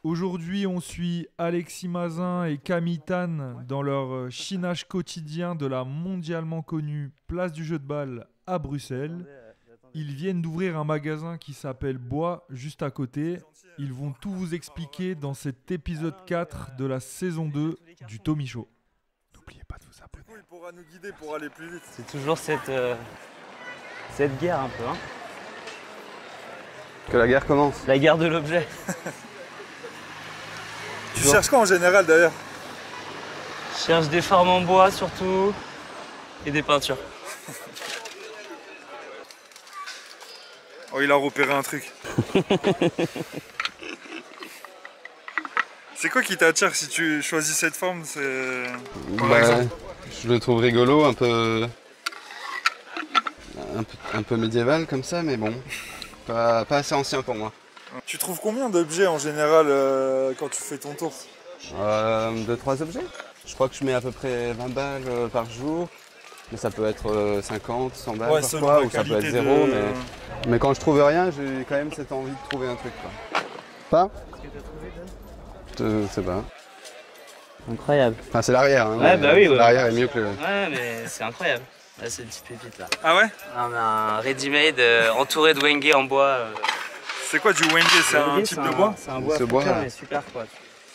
Aujourd'hui, on suit Alexis Mazin et Camille Tan dans leur chinage quotidien de la mondialement connue place du jeu de balle à Bruxelles. Ils viennent d'ouvrir un magasin qui s'appelle Bois juste à côté. Ils vont tout vous expliquer dans cet épisode 4 de la saison 2 du Tommy Show. N'oubliez pas de vous abonner. Du coup, il pourra nous guider pour aller plus vite. C'est toujours cette guerre un peu, hein. Que la guerre commence. La guerre de l'objet. Tu cherches quoi en général d'ailleurs? Je cherche des formes en bois surtout et des peintures. Oh, il a repéré un truc. C'est quoi qui t'attire si tu choisis cette forme? Je le trouve rigolo, un peu médiéval comme ça, mais bon, pas assez ancien pour moi. Tu trouves combien d'objets en général quand tu fais ton tour? 2-3 objets. Je crois que je mets à peu près 20 balles par jour. Mais ça peut être 50, 100 balles parfois, ou ça peut être 0. Mais quand je trouve rien, j'ai quand même cette envie de trouver un truc, quoi. Pas? Je sais pas. Incroyable. Enfin, c'est l'arrière. Hein, ouais, bah oui. Ouais. L'arrière est mieux que le... Ouais, mais c'est incroyable. Là, c'est une petite pépite, là. Ah ouais? On a un ready-made entouré de wenge en bois. C'est quoi du wenge? C'est un type de bois? C'est un bois super, mais super, quoi.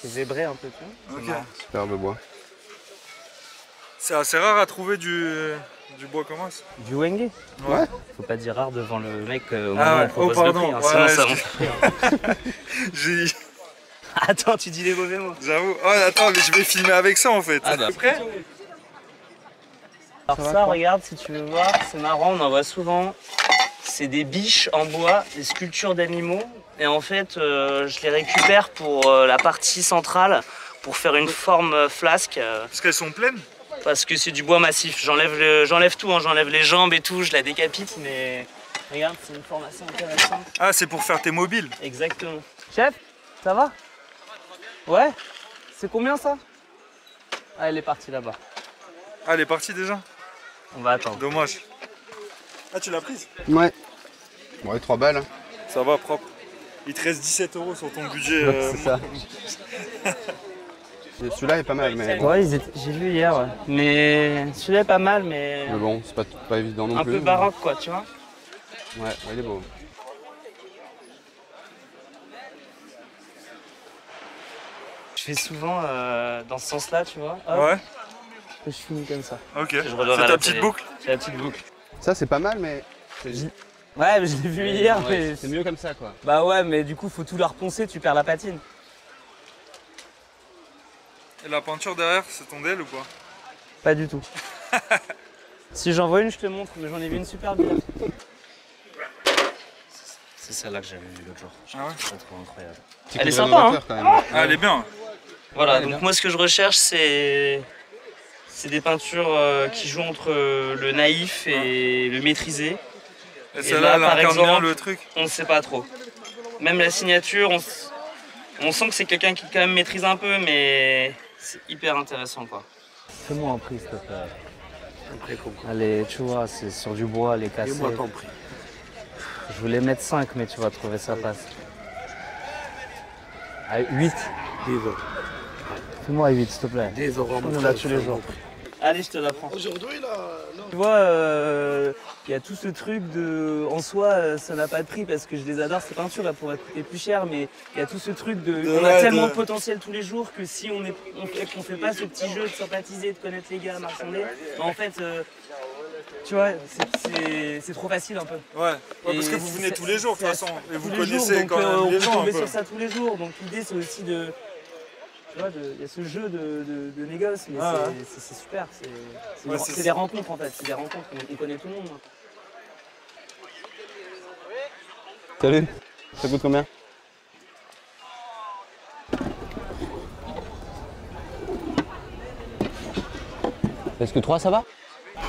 C'est zébré un peu, tu vois. Ok. Superbe bois. C'est assez rare à trouver du bois comme ça. Du wenge? Ouais. Faut pas dire rare devant le mec au moment où on propose oh, le pardon. prix, hein, sinon ça monte pas. J'ai... Attends, tu dis les mauvais mots. J'avoue. Oh, attends, mais je vais filmer avec ça en fait. Ah bah. Prêt? Alors ça, regarde, si tu veux voir, c'est marrant, on en voit souvent. C'est des biches en bois, des sculptures d'animaux. Et en fait, je les récupère pour la partie centrale, pour faire une forme flasque. Parce qu'elles sont pleines? Parce que c'est du bois massif. J'enlève tout, hein, j'enlève les jambes et tout, je la décapite, mais regarde, c'est une forme assez intéressante. Ah, c'est pour faire tes mobiles? Exactement. Chef, ça va? Ouais? C'est combien ça? Ah, elle est partie là-bas. Ah, elle est partie déjà? On va attendre. Dommage. Ah, tu l'as prise? Ouais. Ouais, 3 balles. Hein. Ça va, propre. Il te reste 17 € sur ton budget. C'est ça. Celui-là est pas mal, mais... Ouais, j'ai vu hier, ouais. Mais celui-là est pas mal, mais... Mais bon, c'est pas évident non plus. Un peu baroque, quoi, tu vois. Ouais, il est beau. Je fais souvent dans ce sens-là, tu vois. Hop, Ouais. et je finis comme ça. Ok. Je redonne C'est à ta la petite télé. boucle? C'est la petite boucle. Ça, c'est pas mal, mais... Ouais, mais je l'ai vu hier, mais... C'est mieux comme ça, quoi. Bah ouais, mais du coup, faut tout la reponcer, tu perds la patine. Et la peinture derrière, c'est ton DL ou quoi? Pas du tout. Si j'en vois une, je te montre, mais j'en ai vu une super bien. C'est celle-là que j'avais vue l'autre jour. Ah ouais? Je la trouve incroyable. Petit Elle coup est de sympa, hein. rénovateur, quand même. Ah, elle est bien. Voilà, Ouais, donc bien. moi ce que je recherche c'est des peintures qui jouent entre le naïf et le maîtrisé. Et celle-là, elle par incarne bien exemple, le truc. On ne sait pas trop. Même la signature, on sent que c'est quelqu'un qui quand même maîtrise un peu, mais c'est hyper intéressant quoi. Fais-moi un prix s'il te plaît. Un prix comment? Allez, tu vois, c'est sur du bois, les cassés. Fais-moi ton prix. Je voulais mettre 5, mais tu vas trouver ça passe. À 8. 10 €. Fais-moi à 8 s'il te plaît. 10 €. On est là tous les jours. Allez, je te la prends. Aujourd'hui, là, non. Tu vois, il y a tout ce truc de... En soi, ça n'a pas de prix parce que je les adore, ces peintures, elles pourraient coûter plus cher, mais il y a tout ce truc de... On a tellement de potentiel tous les jours que si on fait pas ce petit jeu de sympathiser, de connaître les gars, marchander, bah, en fait, tu vois, c'est trop facile un peu. Ouais, parce Et que vous venez tous les jours de toute façon. Et vous tous les jours, connaissez donc, quand même les on gens peut un tomber peu. sur ça tous les jours, donc l'idée c'est aussi de... Tu vois, il y a ce jeu de négoce, mais Ah, c'est super. Ouais, C'est des rencontres en fait, c'est des rencontres, on connaît tout le monde. Salut. Ça coûte combien? Est-ce que 3 ça va?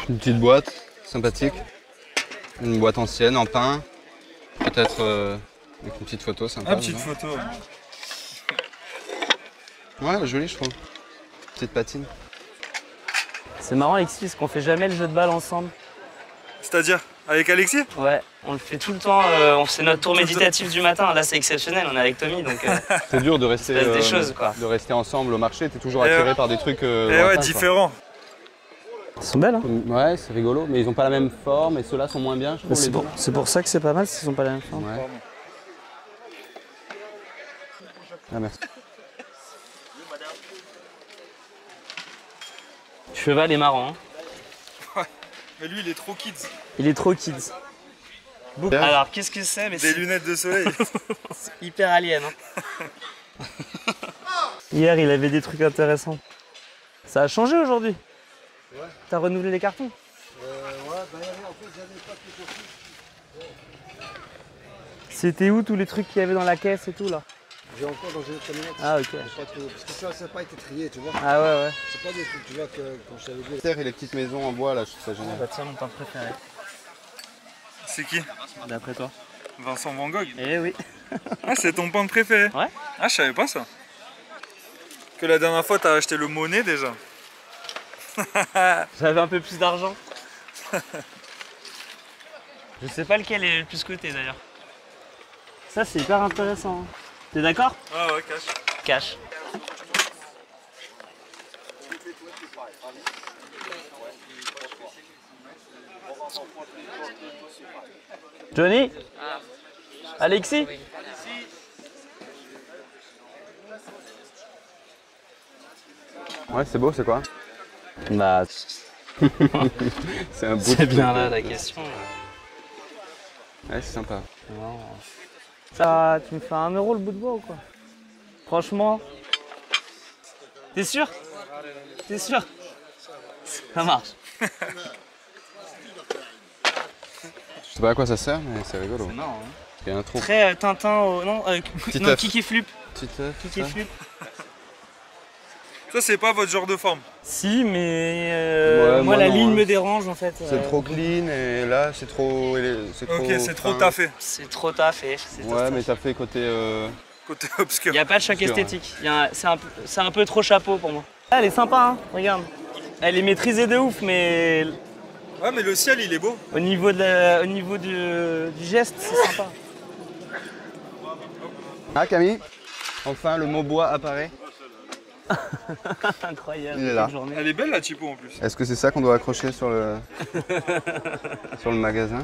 Une petite boîte, sympathique. Une boîte ancienne, en pin. Peut-être avec une petite photo sympa. Ah, petite dedans. photo. Ouais, joli, je trouve. Petite patine. C'est marrant Alexis, parce qu'on fait jamais le jeu de balle ensemble. C'est-à-dire, avec Alexis? Ouais. On le fait tout le temps, c'est notre tour méditatif du matin. Là, c'est exceptionnel, on est avec Tommy, donc c'est dur de rester, des choses, quoi. De rester ensemble au marché. T'es toujours attiré par des trucs ouais, différents. Ils sont belles, hein? Ouais, c'est rigolo, mais ils n'ont pas la même forme et ceux-là sont moins bien, je trouve. C'est pour ça que c'est pas mal s'ils n'ont pas la même forme. Ouais. Ah, merci. Le cheval est marrant, hein? Ouais, mais lui, il est trop kids. Il est trop kids. Alors, qu'est-ce que c'est? Des lunettes de soleil. C'est hyper alien, hein? Hier, il avait des trucs intéressants. Ça a changé aujourd'hui? Ouais. T'as renouvelé les cartons? Ouais, bah en fait, j'avais pas tout compris. C'était où tous les trucs qu'il y avait dans la caisse et tout là? J'ai encore dans une autre camionnette. Ah ok. Parce que ça n'a pas été trié, tu vois. Ah ouais, ouais. C'est pas des trucs, tu vois, que comme je t'avais dit. Terre et les petites maisons en bois, là, je trouve ça génial. Bah tiens, mon peintre préféré. C'est qui? D'après toi? Vincent Van Gogh. Eh oui. Ah, c'est ton peintre préféré? Ouais. Ah, je savais pas ça. Que la dernière fois, t'as acheté le Monet déjà. J'avais un peu plus d'argent. Je sais pas lequel est le plus coté d'ailleurs. Ça c'est hyper intéressant. T'es d'accord? Ah ouais, cash. Cash. Johnny? Alexis? Ouais, c'est beau, c'est quoi? Bah, c'est un bout. c'est bien là la question. Ouais, c'est sympa. Non. Ça, tu me fais 1 € le bout de bois ou quoi? Franchement. T'es sûr? T'es sûr? Ça marche. Je sais pas à quoi ça sert, mais c'est rigolo. C'est marrant, hein. Il y a un trou. Très Tintin au. Non, non Kiki Flip. Kiki Flip. Ça, c'est pas votre genre de forme. Si, mais Ouais, moi la non, ligne hein. me dérange en fait. C'est trop clean et là c'est trop. Ok, c'est trop fin. taffé. C'est trop taffé. Ouais, mais t'as fait côté. Côté obscur. Il n'y a pas de choc Obscur, esthétique. C'est un peu trop chapeau pour moi. Ah, elle est sympa, hein. Regarde. Elle est maîtrisée de ouf, mais Ouais, mais le ciel, il est beau. au niveau, du geste, c'est sympa. Ah, Camille, enfin le mot bois apparaît. Incroyable. Il est là. cette journée. Elle est belle, la typo, en plus. Est-ce que c'est ça qu'on doit accrocher sur le sur le magasin?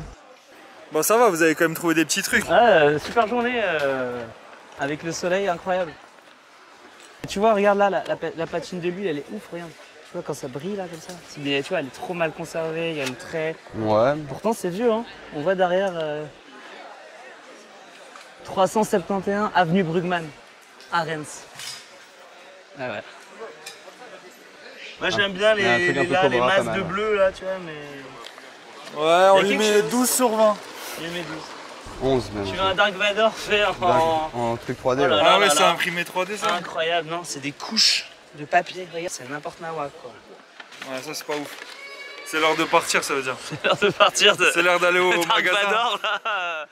Bon, ça va, vous avez quand même trouvé des petits trucs. Ah, super journée avec le soleil incroyable. Tu vois, regarde là, la patine de l'huile, elle est ouf, regarde. Tu vois, quand ça brille là comme ça. Tu vois, elle est trop mal conservée, il y a le trait. Ouais. Pourtant, c'est vieux, hein. On voit derrière 371 avenue Brugman, à Reims. Ah ouais. Moi, j'aime bien il y a un truc un peu les Cobra, pas masses mal. de bleu là, tu vois, mais. Ouais, on Il y a lui quelque met chose. 12 sur 20. Il met 12. 11 même. Tu veux un Dark Vador fait en. En truc 3D. Oh là ouais. là. Ah ouais, c'est imprimé 3D, ça? Incroyable, non, c'est des couches de papier, regarde, c'est n'importe quoi. Ouais, ça, c'est pas ouf. C'est l'heure de partir, ça veut dire. C'est l'heure de partir de. C'est l'heure d'aller au Dark magasin. Vador, là.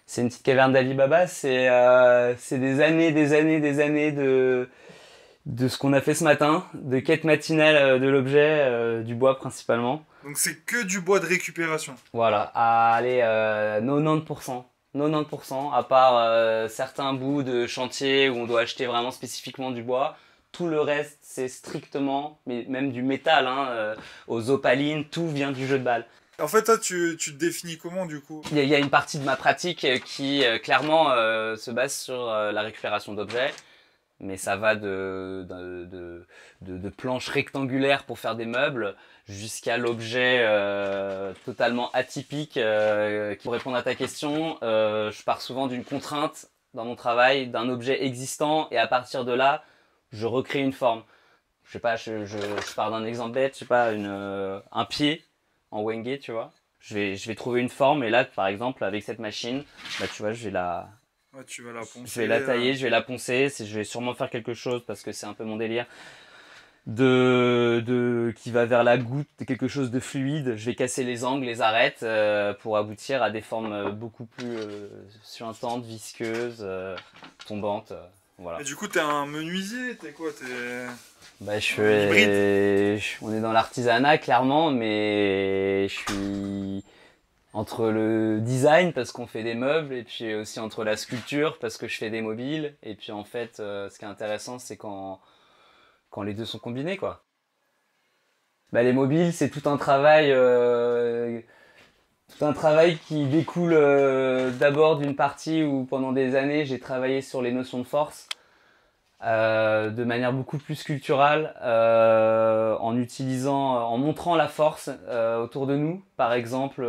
C'est une petite caverne d'Alibaba, c'est des années de ce qu'on a fait ce matin, de quête matinale de l'objet, du bois principalement. Donc, c'est que du bois de récupération. Voilà, allez, 90%. 90%, à part certains bouts de chantier où on doit acheter vraiment spécifiquement du bois. Tout le reste, c'est strictement, mais même du métal, hein, aux opalines, tout vient du jeu de balle. En fait, toi, tu te définis comment, du coup? Il y a une partie de ma pratique qui, clairement, se base sur la récupération d'objets. Mais ça va de planches rectangulaires pour faire des meubles jusqu'à l'objet totalement atypique. Pour répondre à ta question, je pars souvent d'une contrainte dans mon travail, d'un objet existant, et à partir de là, je recrée une forme. Je sais pas, je pars d'un exemple bête, je sais pas, un pied en wenge, tu vois. Je vais trouver une forme, et là, par exemple, avec cette machine, bah, tu vois, Ouais, tu vas la poncer. je vais la tailler, je vais la poncer, je vais sûrement faire quelque chose parce que c'est un peu mon délire qui va vers la goutte, quelque chose de fluide. Je vais casser les angles, les arêtes pour aboutir à des formes beaucoup plus suintantes, visqueuses, tombantes. Voilà. Et du coup, t'es un menuisier, t'es quoi? Bah, on est dans l'artisanat clairement, mais je suis entre le design parce qu'on fait des meubles et puis aussi entre la sculpture parce que je fais des mobiles. Et puis en fait, ce qui est intéressant, c'est quand les deux sont combinés, quoi. Bah, les mobiles, c'est tout un travail qui découle d'abord d'une partie où pendant des années j'ai travaillé sur les notions de force de manière beaucoup plus sculpturale en montrant la force autour de nous, par exemple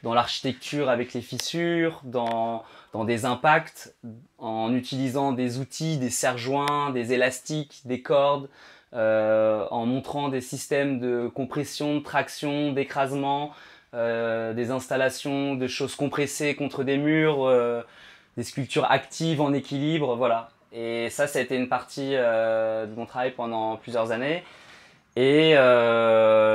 dans l'architecture avec les fissures, dans des impacts, en utilisant des outils, des serre-joints, des élastiques, des cordes, en montrant des systèmes de compression, de traction, d'écrasement, des installations de choses compressées contre des murs, des sculptures actives en équilibre, voilà. Et ça a été une partie de mon travail pendant plusieurs années. Et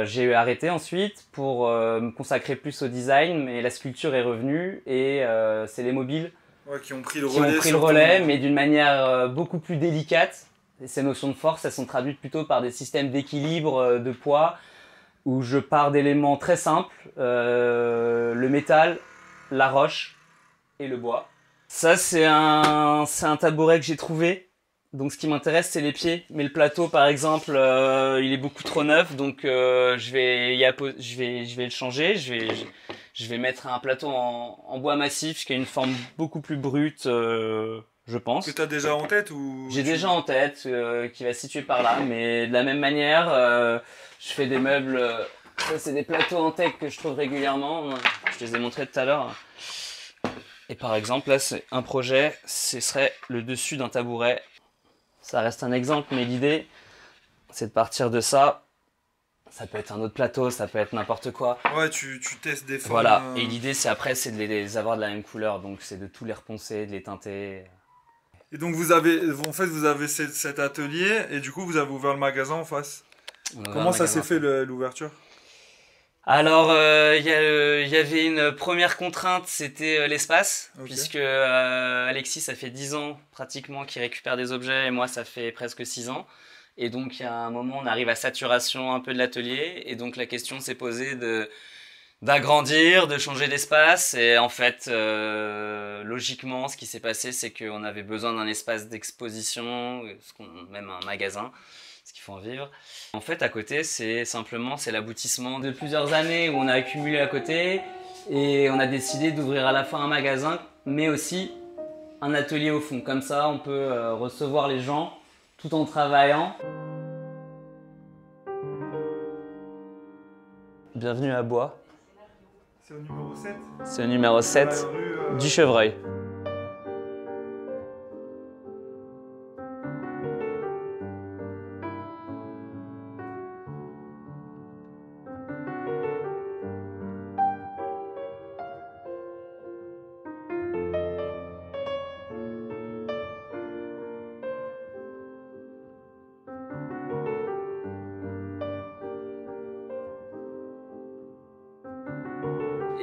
j'ai arrêté ensuite pour me consacrer plus au design, mais la sculpture est revenue et c'est les mobiles qui ont pris le relais, mais d'une manière beaucoup plus délicate. Et ces notions de force, elles sont traduites plutôt par des systèmes d'équilibre, de poids, où je pars d'éléments très simples, le métal, la roche et le bois. Ça, c'est un tabouret que j'ai trouvé. Donc ce qui m'intéresse, c'est les pieds. Mais le plateau, par exemple, il est beaucoup trop neuf, donc je vais le changer. Je vais mettre un plateau en bois massif qui a une forme beaucoup plus brute, je pense. Que tu as déjà en tête ou... J'ai déjà en tête, qui va se situer par là. Mais de la même manière, je fais des meubles... ça, c'est des plateaux en teck que je trouve régulièrement. Je les ai montrés tout à l'heure. Et par exemple, là, c'est un projet, ce serait le dessus d'un tabouret. Ça reste un exemple, mais l'idée, c'est de partir de ça. Ça peut être un autre plateau, ça peut être n'importe quoi. Ouais, tu testes des formes. Voilà, et l'idée, c'est après, c'est de les avoir de la même couleur. Donc, c'est de tout les reponcer, de les teinter. Et donc, vous avez cet atelier, et du coup, vous avez ouvert le magasin en face. Comment ça s'est fait l'ouverture? Alors, il y avait une première contrainte, c'était l'espace, puisque Alexis, ça fait 10 ans pratiquement qu'il récupère des objets, et moi, ça fait presque 6 ans. Et donc, il y a un moment, on arrive à saturation un peu de l'atelier, et donc la question s'est posée d'agrandir, de changer d'espace, et en fait, logiquement, ce qui s'est passé, c'est qu'on avait besoin d'un espace d'exposition, même un magasin, ce qu'il faut en vivre. En fait, à côté, c'est l'aboutissement de plusieurs années où on a accumulé à côté et on a décidé d'ouvrir à la fois un magasin, mais aussi un atelier au fond. Comme ça, on peut recevoir les gens tout en travaillant. Bienvenue à Bois. C'est au numéro 7. C'est au numéro 7 du Chevreuil.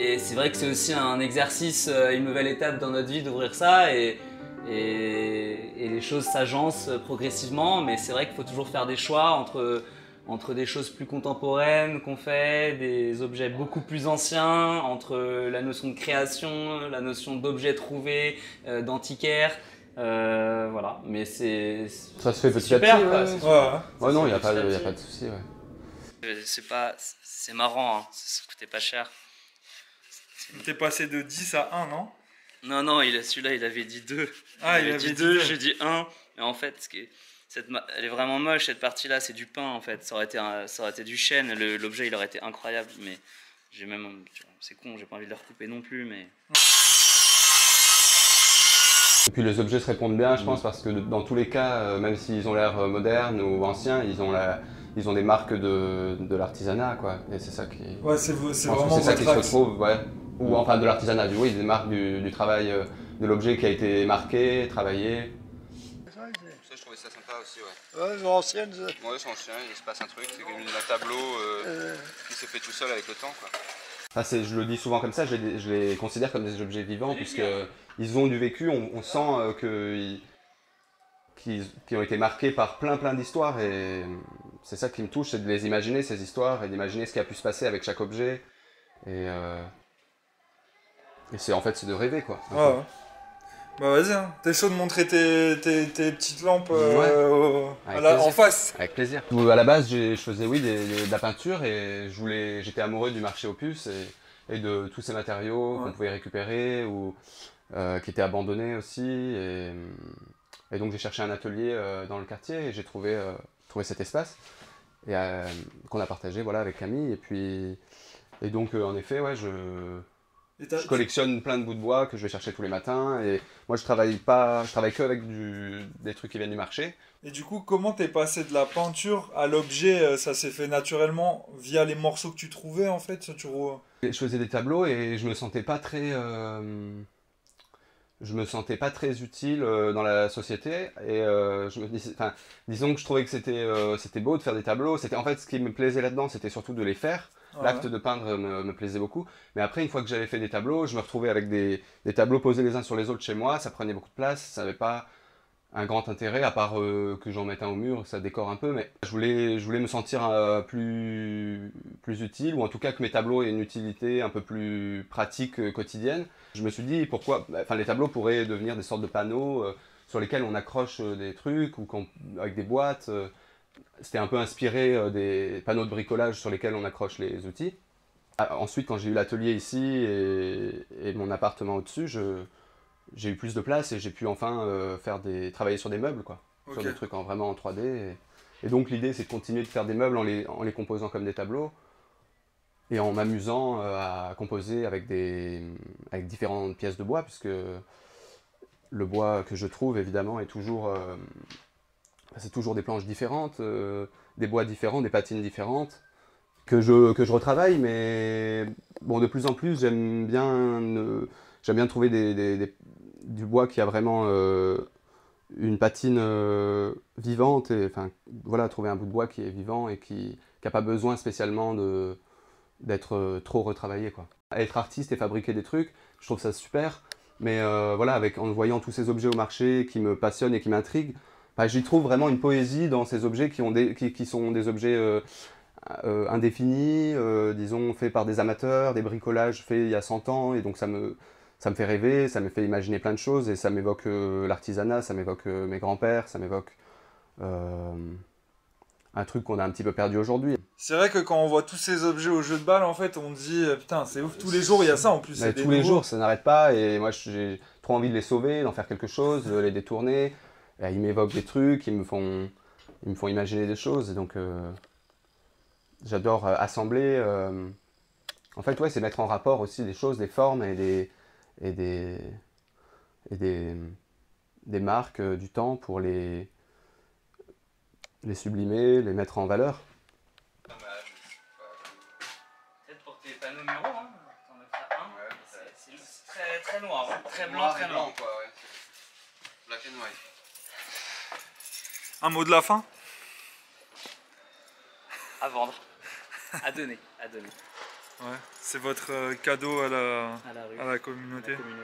Et c'est vrai que c'est aussi un exercice, une nouvelle étape dans notre vie d'ouvrir ça et les choses s'agencent progressivement, mais c'est vrai qu'il faut toujours faire des choix entre des choses plus contemporaines qu'on fait, des objets beaucoup plus anciens, entre la notion de création, la notion d'objet trouvé, d'antiquaire. Voilà, mais ça se fait petit super, à petit. Ouais, non, il n'y a pas de souci. Ouais. C'est marrant, hein, ça coûtait pas cher. T'es passé de 10 à 1, non? Non, celui-là, il avait dit 2. Ah, il avait dit 2, j'ai dit 1. Mais en fait, elle est vraiment moche, cette partie-là, c'est du pain, en fait. Ça aurait été du chêne, l'objet, il aurait été incroyable, mais c'est con, j'ai pas envie de le recouper non plus, mais... Et puis les objets se répondent bien, je pense, parce que dans tous les cas, même s'ils ont l'air modernes ou anciens, ils ont des marques de l'artisanat, quoi. Et c'est ça qui... Ouais, c'est vraiment ça qui se retrouve, ouais. Ou enfin de l'artisanat, oui, des marques du travail, de l'objet qui a été marqué, travaillé. Ça, je trouvais ça sympa aussi, ouais. Ouais, c'est ancien. Ouais, c'est ancien, il se passe un truc, c'est comme un tableau qui se fait tout seul avec le temps, quoi. Enfin, je le dis souvent comme ça, je les considère comme des objets vivants, puisqu'ils ont du vécu, on sent qui ont été marqués par plein d'histoires. Et c'est ça qui me touche, c'est de les imaginer, ces histoires, et d'imaginer ce qui a pu se passer avec chaque objet. Et c'est en fait, c'est de rêver, quoi. Ouais. Bah vas-y, hein. T'es chaud de montrer tes petites lampes en face? Avec plaisir. À la base, je faisais de la peinture et j'étais amoureux du marché aux puces et de tous ces matériaux qu'on pouvait récupérer ou qui étaient abandonnés aussi. Et donc j'ai cherché un atelier dans le quartier et j'ai trouvé cet espace et qu'on a partagé avec Camille. Et donc en effet, je collectionne plein de bouts de bois que je vais chercher tous les matins et moi je travaille que avec des trucs qui viennent du marché. Et du coup, comment t'es passé de la peinture à l'objet? Ça s'est fait naturellement via les morceaux que tu trouvais en fait? Je faisais des tableaux et je me sentais pas très utile dans la société et disons que je trouvais que c'était beau de faire des tableaux. En fait ce qui me plaisait là-dedans, c'était surtout de les faire. L'acte de peindre me plaisait beaucoup. Mais après, une fois que j'avais fait des tableaux, je me retrouvais avec des tableaux posés les uns sur les autres chez moi. Ça prenait beaucoup de place. Ça n'avait pas un grand intérêt, à part que j'en mette un au mur, ça décore un peu. Mais je voulais me sentir plus utile, ou en tout cas que mes tableaux aient une utilité un peu plus pratique, quotidienne. Je me suis dit, les tableaux pourraient devenir des sortes de panneaux sur lesquels on accroche des trucs, ou avec des boîtes. C'était un peu inspiré des panneaux de bricolage sur lesquels on accroche les outils. Ensuite, quand j'ai eu l'atelier ici et mon appartement au-dessus, j'ai eu plus de place et j'ai pu enfin travailler sur des meubles, quoi. Sur des trucs vraiment en 3D. Et donc l'idée, c'est de continuer de faire des meubles en les composant comme des tableaux et en m'amusant à composer avec différentes pièces de bois, puisque le bois que je trouve, évidemment, est toujours... c'est toujours des planches différentes, des bois différents, des patines différentes, que je retravaille, mais bon, de plus en plus, j'aime bien trouver du bois qui a vraiment une patine vivante, et trouver un bout de bois qui est vivant et qui n'a pas besoin spécialement d'être trop retravaillé, quoi. Être artiste et fabriquer des trucs, je trouve ça super, mais en voyant tous ces objets au marché qui me passionnent et qui m'intriguent, j'y trouve vraiment une poésie dans ces objets qui sont des objets indéfinis, disons, faits par des amateurs, des bricolages faits il y a 100 ans, et donc ça me fait rêver, ça me fait imaginer plein de choses, et ça m'évoque l'artisanat, ça m'évoque mes grands-pères, ça m'évoque un truc qu'on a un petit peu perdu aujourd'hui. C'est vrai que quand on voit tous ces objets au jeu de balle, en fait, on dit putain, c'est ouf, tous les jours il y a ça en plus. Tous les jours, ça n'arrête pas, et moi j'ai trop envie de les sauver, d'en faire quelque chose, de les détourner. Ils m'évoquent des trucs, ils me font imaginer des choses, et donc j'adore assembler. En fait, c'est mettre en rapport aussi des choses, des formes et des marques du temps pour les sublimer, les mettre en valeur. Peut-être pour tes panneaux muraux, hein, t'en mettras un. Ouais, c'est très, très noir, hein. Très blanc, très noir. Quoi, ouais. Black and white. Un mot de la fin? À vendre. À donner. Ouais, c'est votre cadeau à la communauté. À la communauté, exactement.